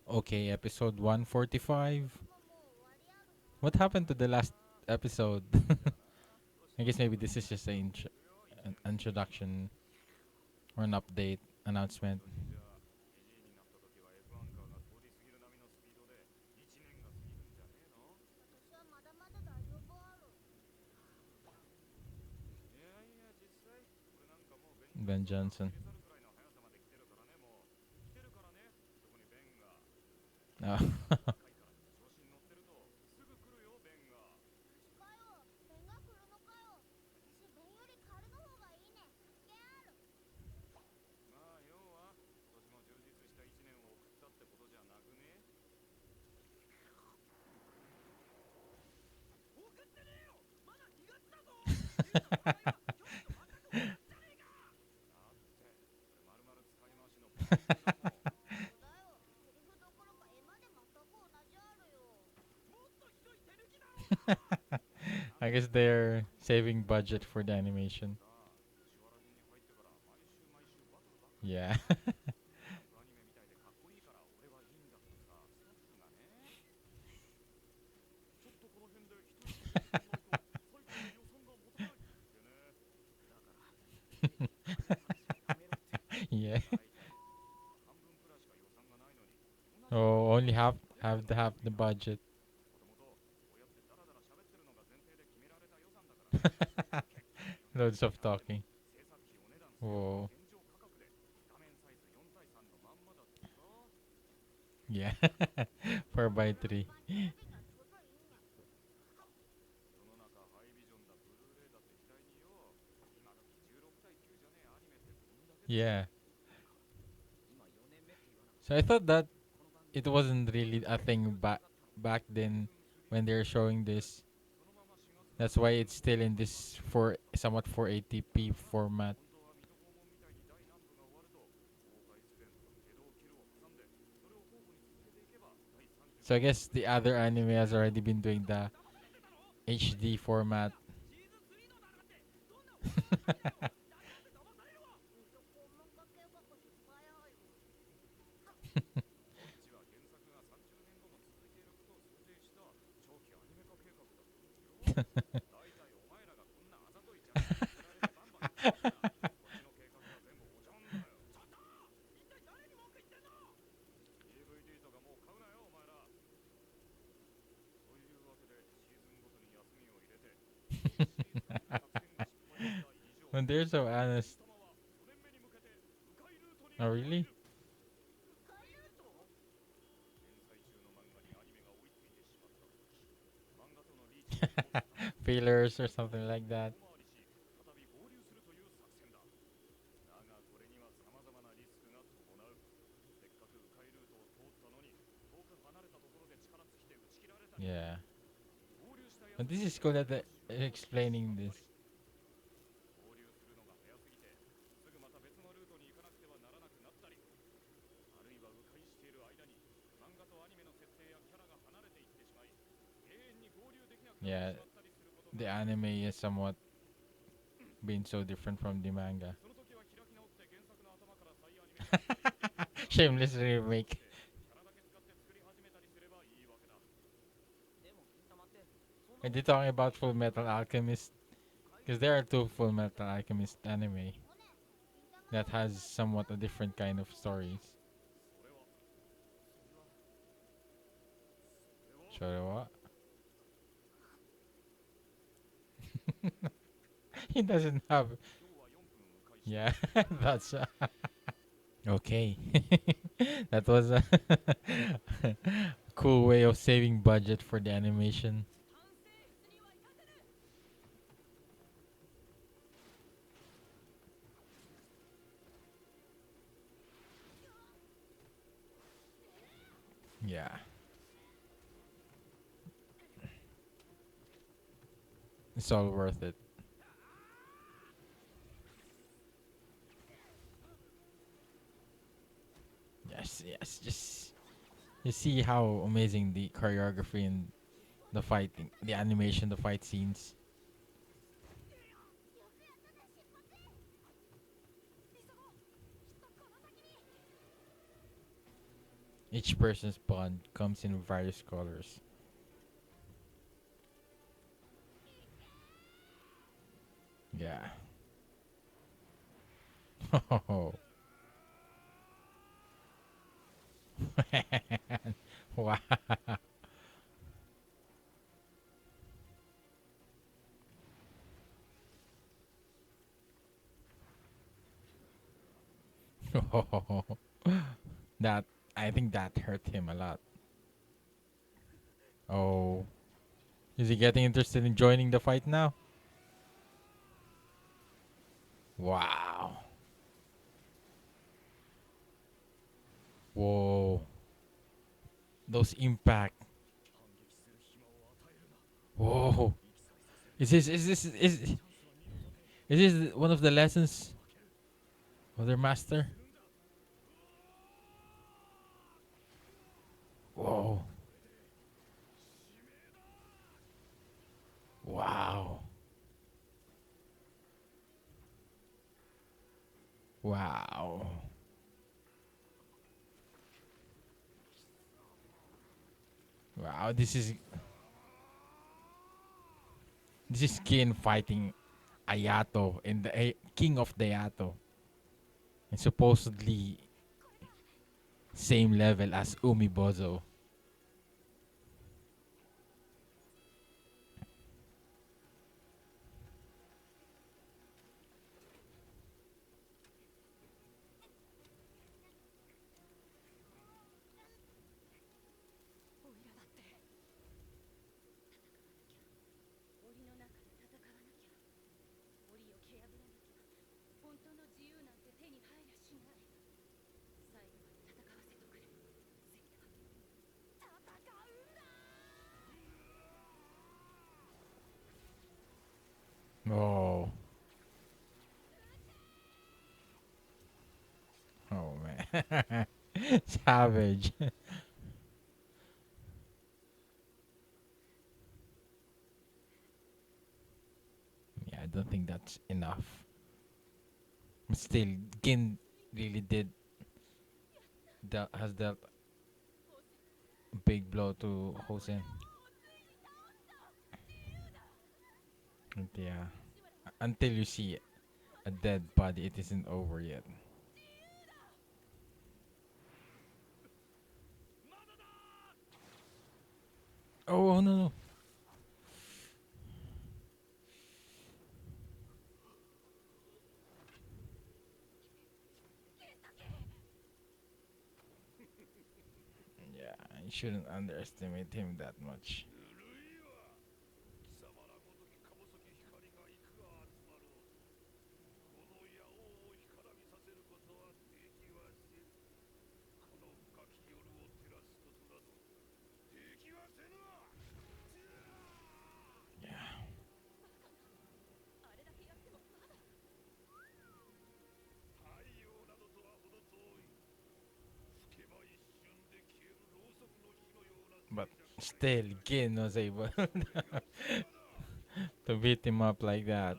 Okay, episode 145. What happened to the last episode? I guess maybe this is just an introduction or an update announcement. Ben Johnson. Ah. I guess they're saving budget for the animation. Yeah. Yeah. Oh, only half the budget. Loads of talking. Whoa. Yeah. 4 by 3. Yeah. So I thought that it wasn't really a thing back then when they were showing this. That's why it's still in this for somewhat 480p format. So I guess the other anime has already been doing the HD format. When they're so honest. Oh really? Failures or something like that. Yeah. But this is cool that they're explaining this. Yeah, the anime is somewhat been so different from the manga. Shameless remake. Are they talking about Full Metal Alchemist? Because there are two Full Metal Alchemist anime that has somewhat a different kind of stories. Sure what? He doesn't have. Yeah, that's okay. That was a cool way of saving budget for the animation. Yeah, it's all worth it. Yes, yes. Just you see how amazing the choreography and the fighting, the animation, the fight scenes. Each person's bond comes in various colors. Yeah. Oh. Wow. That I think that hurt him a lot. Oh. Is he getting interested in joining the fight now? Wow. Whoa. Those impact. Whoa. Is this one of the lessons of their master? Whoa. Wow. Wow. Wow. This is Kin fighting Ayato and the king of the Yato. And supposedly same level as Umibozo. Oh. Oh man. Savage. Yeah, I don't think that's enough. But still, Gin really has dealt a big blow to Hosen. And yeah. Until you see a dead body, it isn't over yet. Oh, no, no. Yeah, you shouldn't underestimate him that much. Yeah. But still, Gin was able to beat him up like that.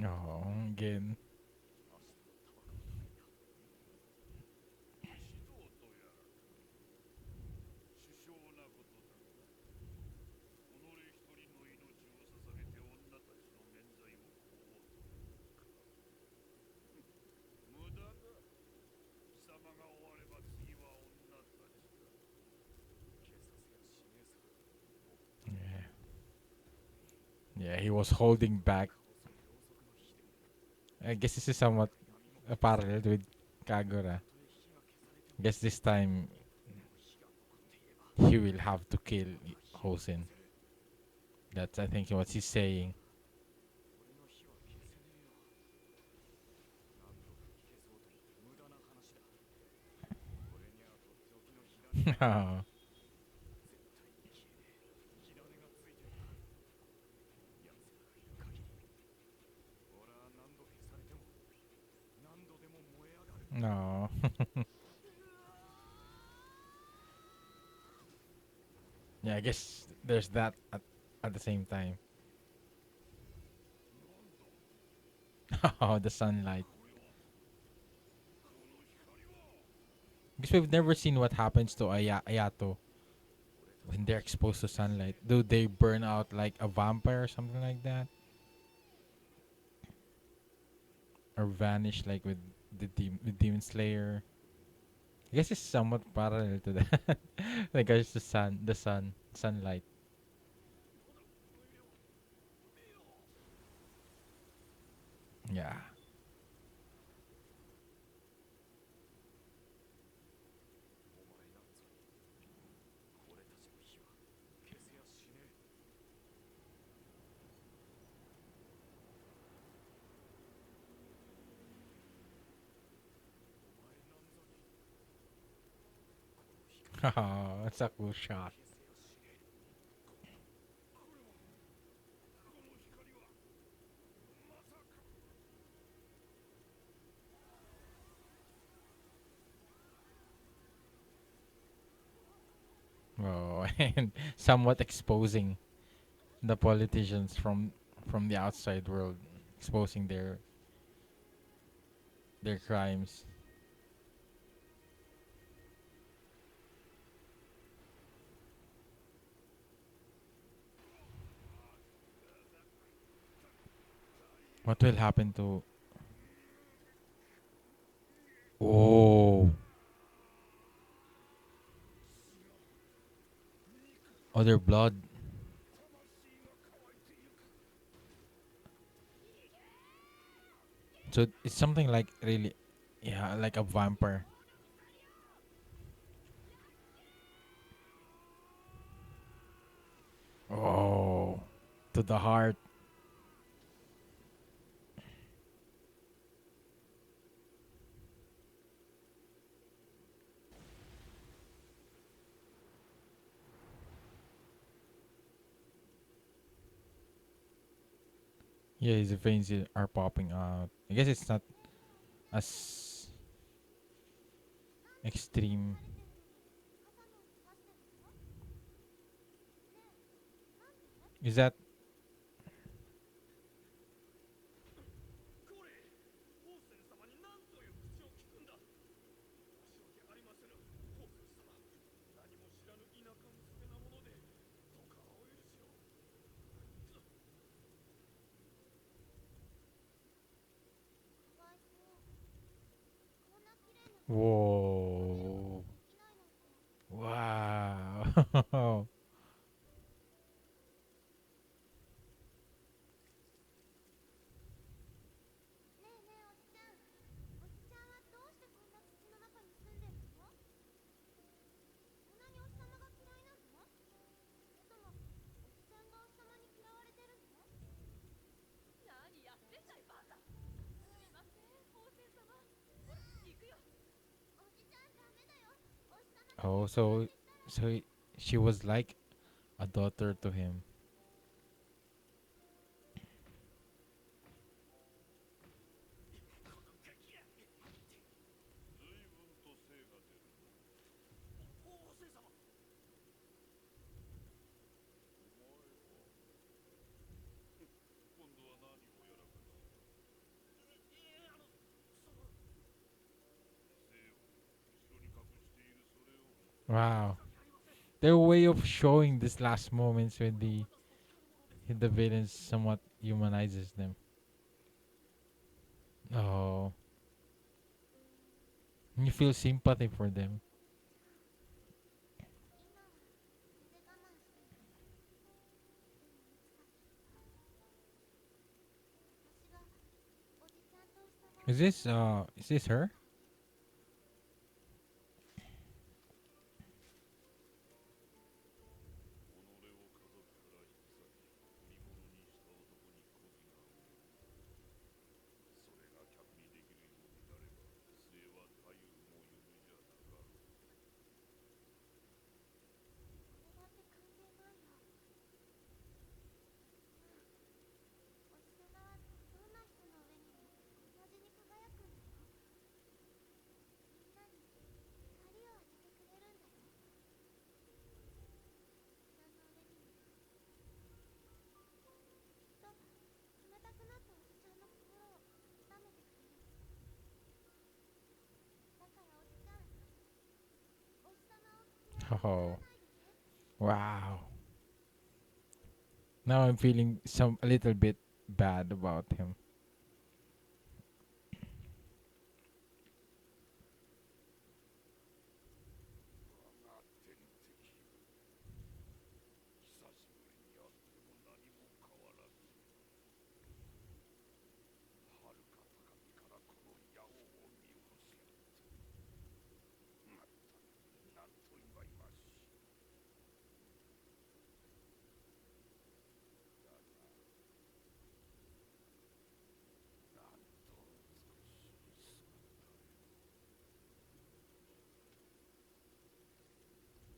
Oh, Gin. Yeah. Yeah, he was holding back. I guess this is somewhat a parallel with Kagura. Guess this time he will have to kill Hosen. That's I think what he's saying. Oh. No. Yeah, I guess there's that at the same time. Oh, the sunlight. Because we've never seen what happens to Ayato when they're exposed to sunlight. Do they burn out like a vampire or something like that? Or vanish like with with Demon Slayer? I guess it's somewhat parallel to that. Like it's sunlight. Yeah. Oh, it's a cool shot. Oh, and somewhat exposing the politicians from the outside world, exposing their crimes. What will happen to? Oh, other blood. So it's something like really, yeah, like a vampire. Oh, to the heart. Yeah, his veins are popping out. I guess it's not as extreme. Is that? Whoa! Wow! Oh, so she was like a daughter to him. Wow. Their way of showing these last moments when the villains somewhat humanizes them. Oh, you feel sympathy for them. Is this her? Oh, wow. Now I'm feeling some a little bit bad about him.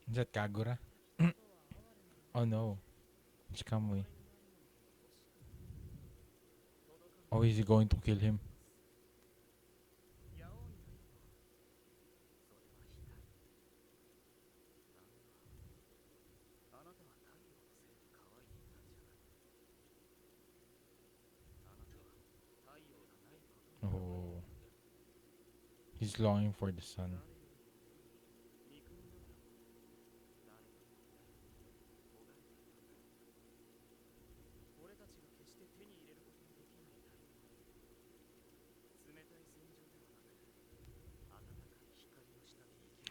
Is that Kagura? Oh no, it's Kamui. Oh, is he going to kill him? Oh, he's longing for the sun.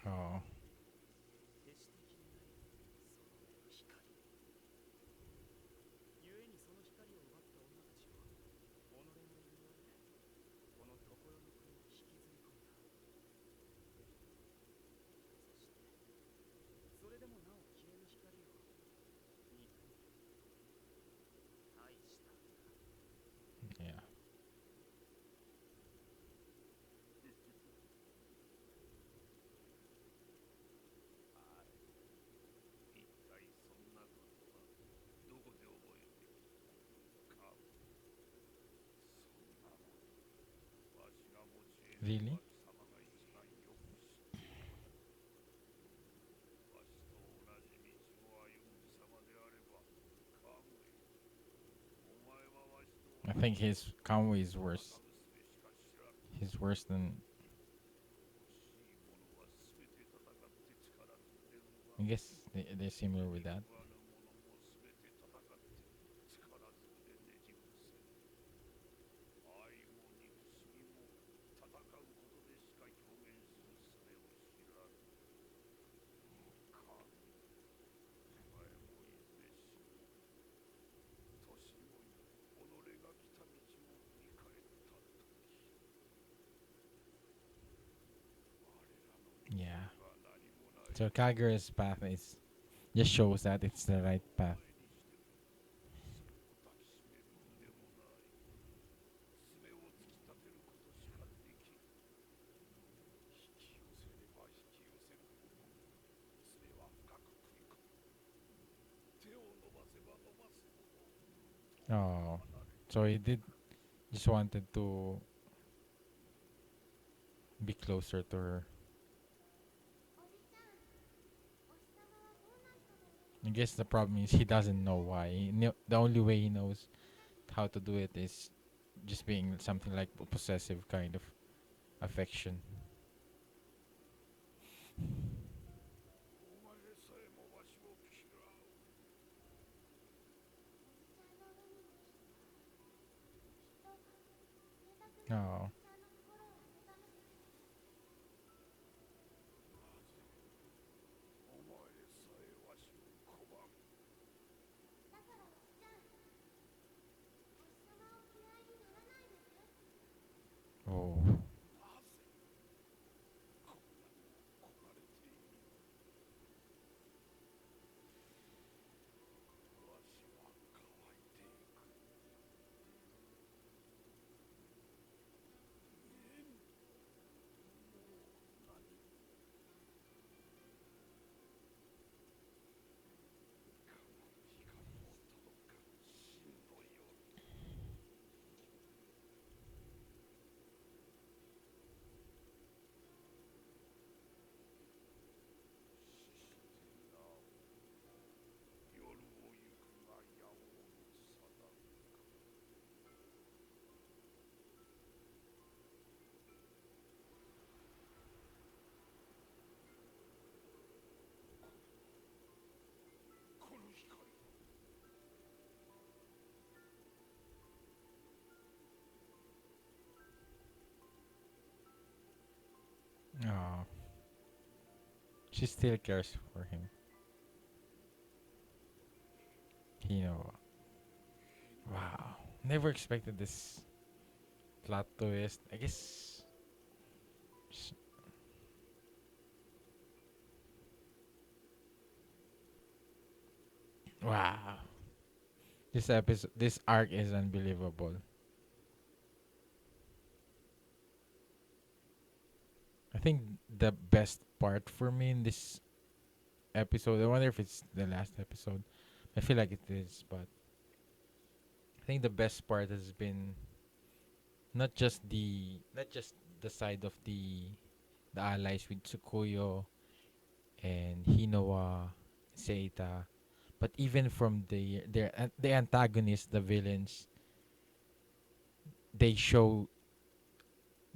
Oh, yeah. Really? I think his Kamui is worse. He's worse than. I guess they're similar with that. Yeah. So Kagura's path is just shows that it's the right path. Oh, so he did just wanted to be closer to her. I guess the problem is he doesn't know why. The only way he knows how to do it is just being something like a possessive kind of affection. Oh, oh, Oh, she still cares for him. You know. Wow. Never expected this plot twist. I guess. s- Wow. This arc is unbelievable. I think the best part for me in this episode, I wonder if it's the last episode. I feel like it is, but I think the best part has been not just the side of the allies with Tsukuyo and Hinowa, Seita, but even from the antagonists, the villains, they show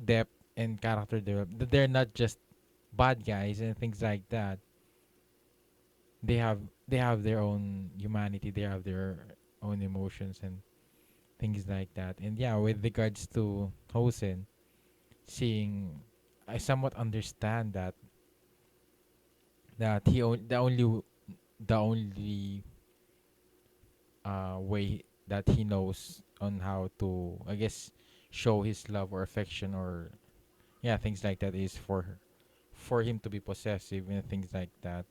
depth and character development. They're not just bad guys and things like that. They have they have their own humanity. They have their own emotions and things like that. And yeah, with regards to Hosen, seeing, I somewhat understand that the only way that he knows on how to, I guess, show his love or affection or yeah, things like that is for him to be possessive and things like that.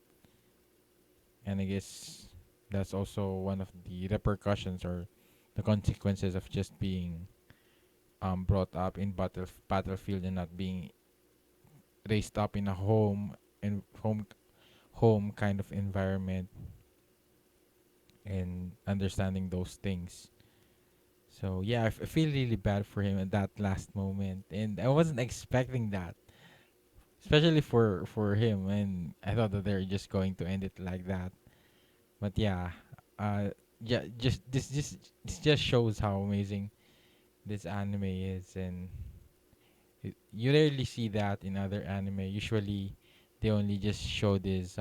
And I guess that's also one of the repercussions or the consequences of just being brought up in battlefield and not being raised up in a home kind of environment and understanding those things. So yeah, I feel really bad for him at that last moment, and I wasn't expecting that, especially for him. And I thought that they're just going to end it like that. But yeah, uh, yeah, this just shows how amazing this anime is, and you rarely see that in other anime. Usually, they only just show this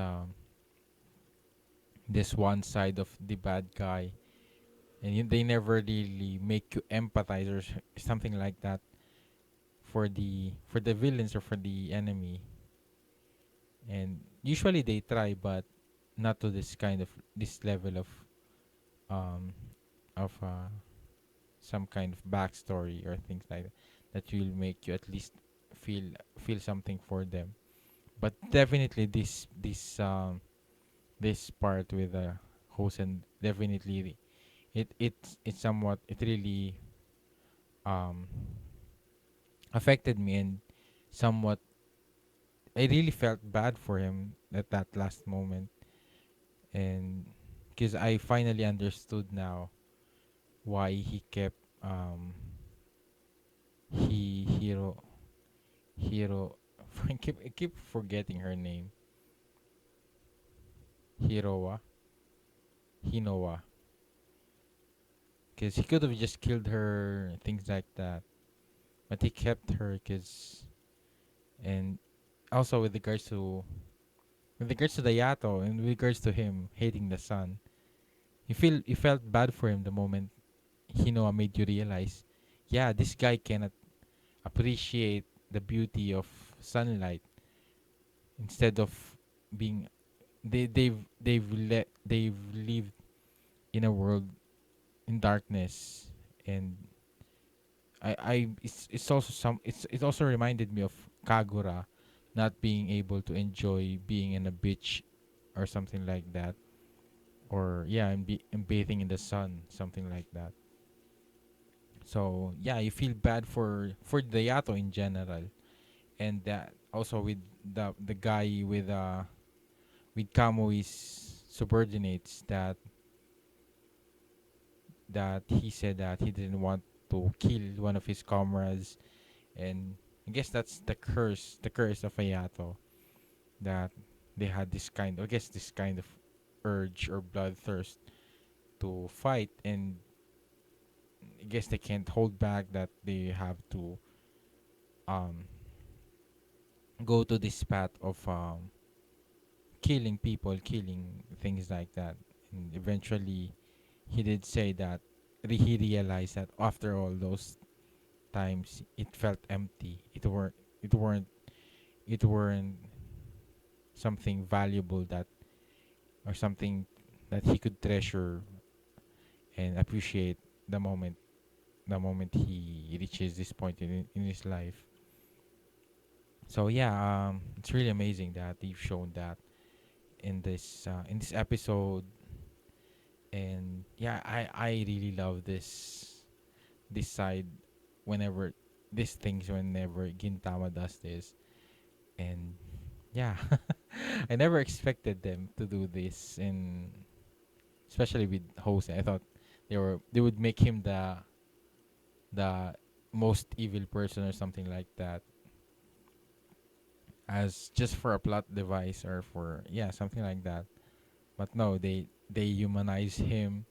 one side of the bad guy, and they never really make you empathize or something like that for the villains or for the enemy. And usually they try, but not to this level um of some kind of backstory or things like that that will make you at least feel feel something for them. But definitely this part with Hosen, definitely it's somewhat, it really um affected me, and somewhat I really felt bad for him at that last moment. And because I finally understood now why he kept he hero I keep forgetting her name. Hirowa, Hinowa, because he could have just killed her, things like that, but he kept her because. And also with regards to the Yato and with regards to him hating the sun, you felt bad for him the moment Hinoa made you realize, yeah, this guy cannot appreciate the beauty of sunlight. Instead of being, they've lived in a world in darkness. And it's also it also reminded me of Kagura not being able to enjoy being in a beach or something like that, or yeah, and bathing in the sun, something like that. So yeah, you feel bad for the Yato in general, and that also with the guy with Kamui's subordinates, that he said that he didn't want to kill one of his comrades. And I guess that's the curse of Ayato, that they had this kind, I guess this kind of urge or bloodthirst to fight, and I guess they can't hold back, that they have to um go to this path of killing people, killing things like that. And eventually he did say that he realized that after all those times it felt empty. It weren't it weren't something valuable that or something that he could treasure and appreciate the moment he reaches this point in his life. So yeah, it's really amazing that they've shown that in this episode. And yeah, I really love this side whenever these things whenever Gintama does this. And yeah, I never expected them to do this, and especially with Jose. I thought they would make him the most evil person or something like that, as just for a plot device or for yeah something like that. But no, they humanize him.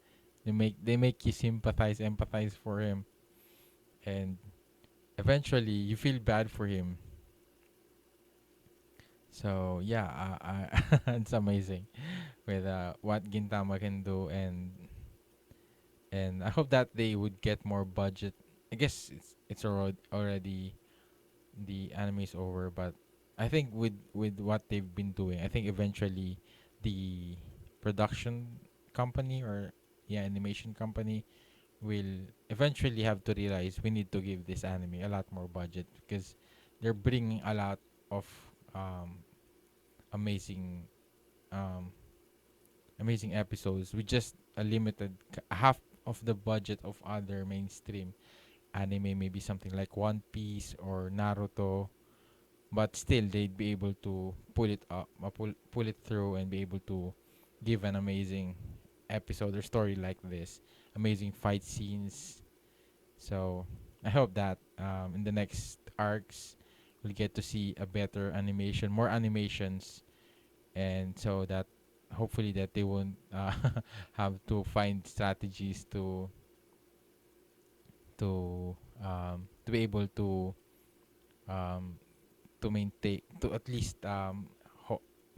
They make you empathize for him, and eventually you feel bad for him. So yeah, it's amazing with what Gintama can do, and I hope that they would get more budget. I guess it's already the anime is over, but I think with what they've been doing, I think eventually the production company or yeah animation company will eventually have to realize we need to give this anime a lot more budget because they're bringing a lot of um, amazing um, amazing episodes with just a limited half of the budget of other mainstream anime, maybe something like One Piece or Naruto, but still they'd be able to pull it up, pull it through, and be able to give an amazing episode or story like this, amazing fight scenes. So I hope that in the next arcs we'll get to see a better animation, more animations, and so that hopefully that they won't have to find strategies to be able um, to maintain to at least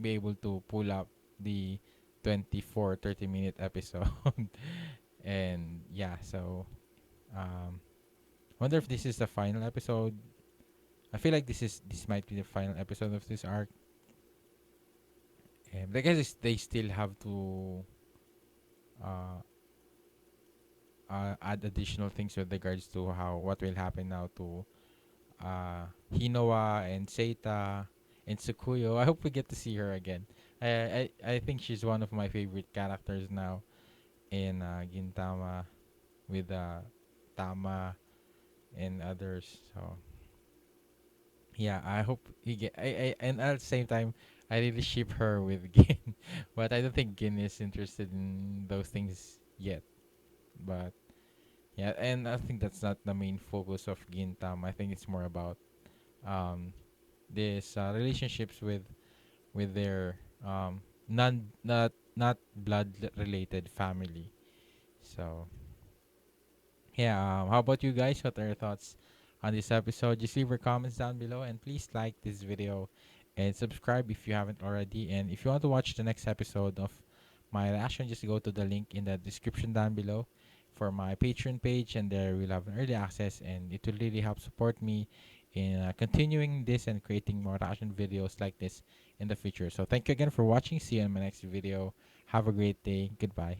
be able to pull up the 24-30 minute episode. And yeah, so um wonder if this is the final episode. I feel like this might be the final episode of this arc. And I guess they still have to uh, add additional things with regards to how what will happen now to Hinowa and Seita and Tsukuyo. I hope we get to see her again. I think she's one of my favorite characters now in Gintama with Tama and others. So yeah, I hope he get. And at the same time, I really ship her with Gin, but I don't think Gin is interested in those things yet. But yeah, and I think that's not the main focus of Gintama. I think it's more about um this relationships with their not blood related family. So yeah, how about you guys? What are your thoughts on this episode? Just leave your comments down below, and please like this video and subscribe if you haven't already. And if you want to watch the next episode of my reaction, just go to the link in the description down below for my Patreon page, and there we'll have an early access, and it will really help support me in continuing this and creating more reaction videos like this in the future. So thank you again for watching. See you in my next video. Have a great day. Goodbye.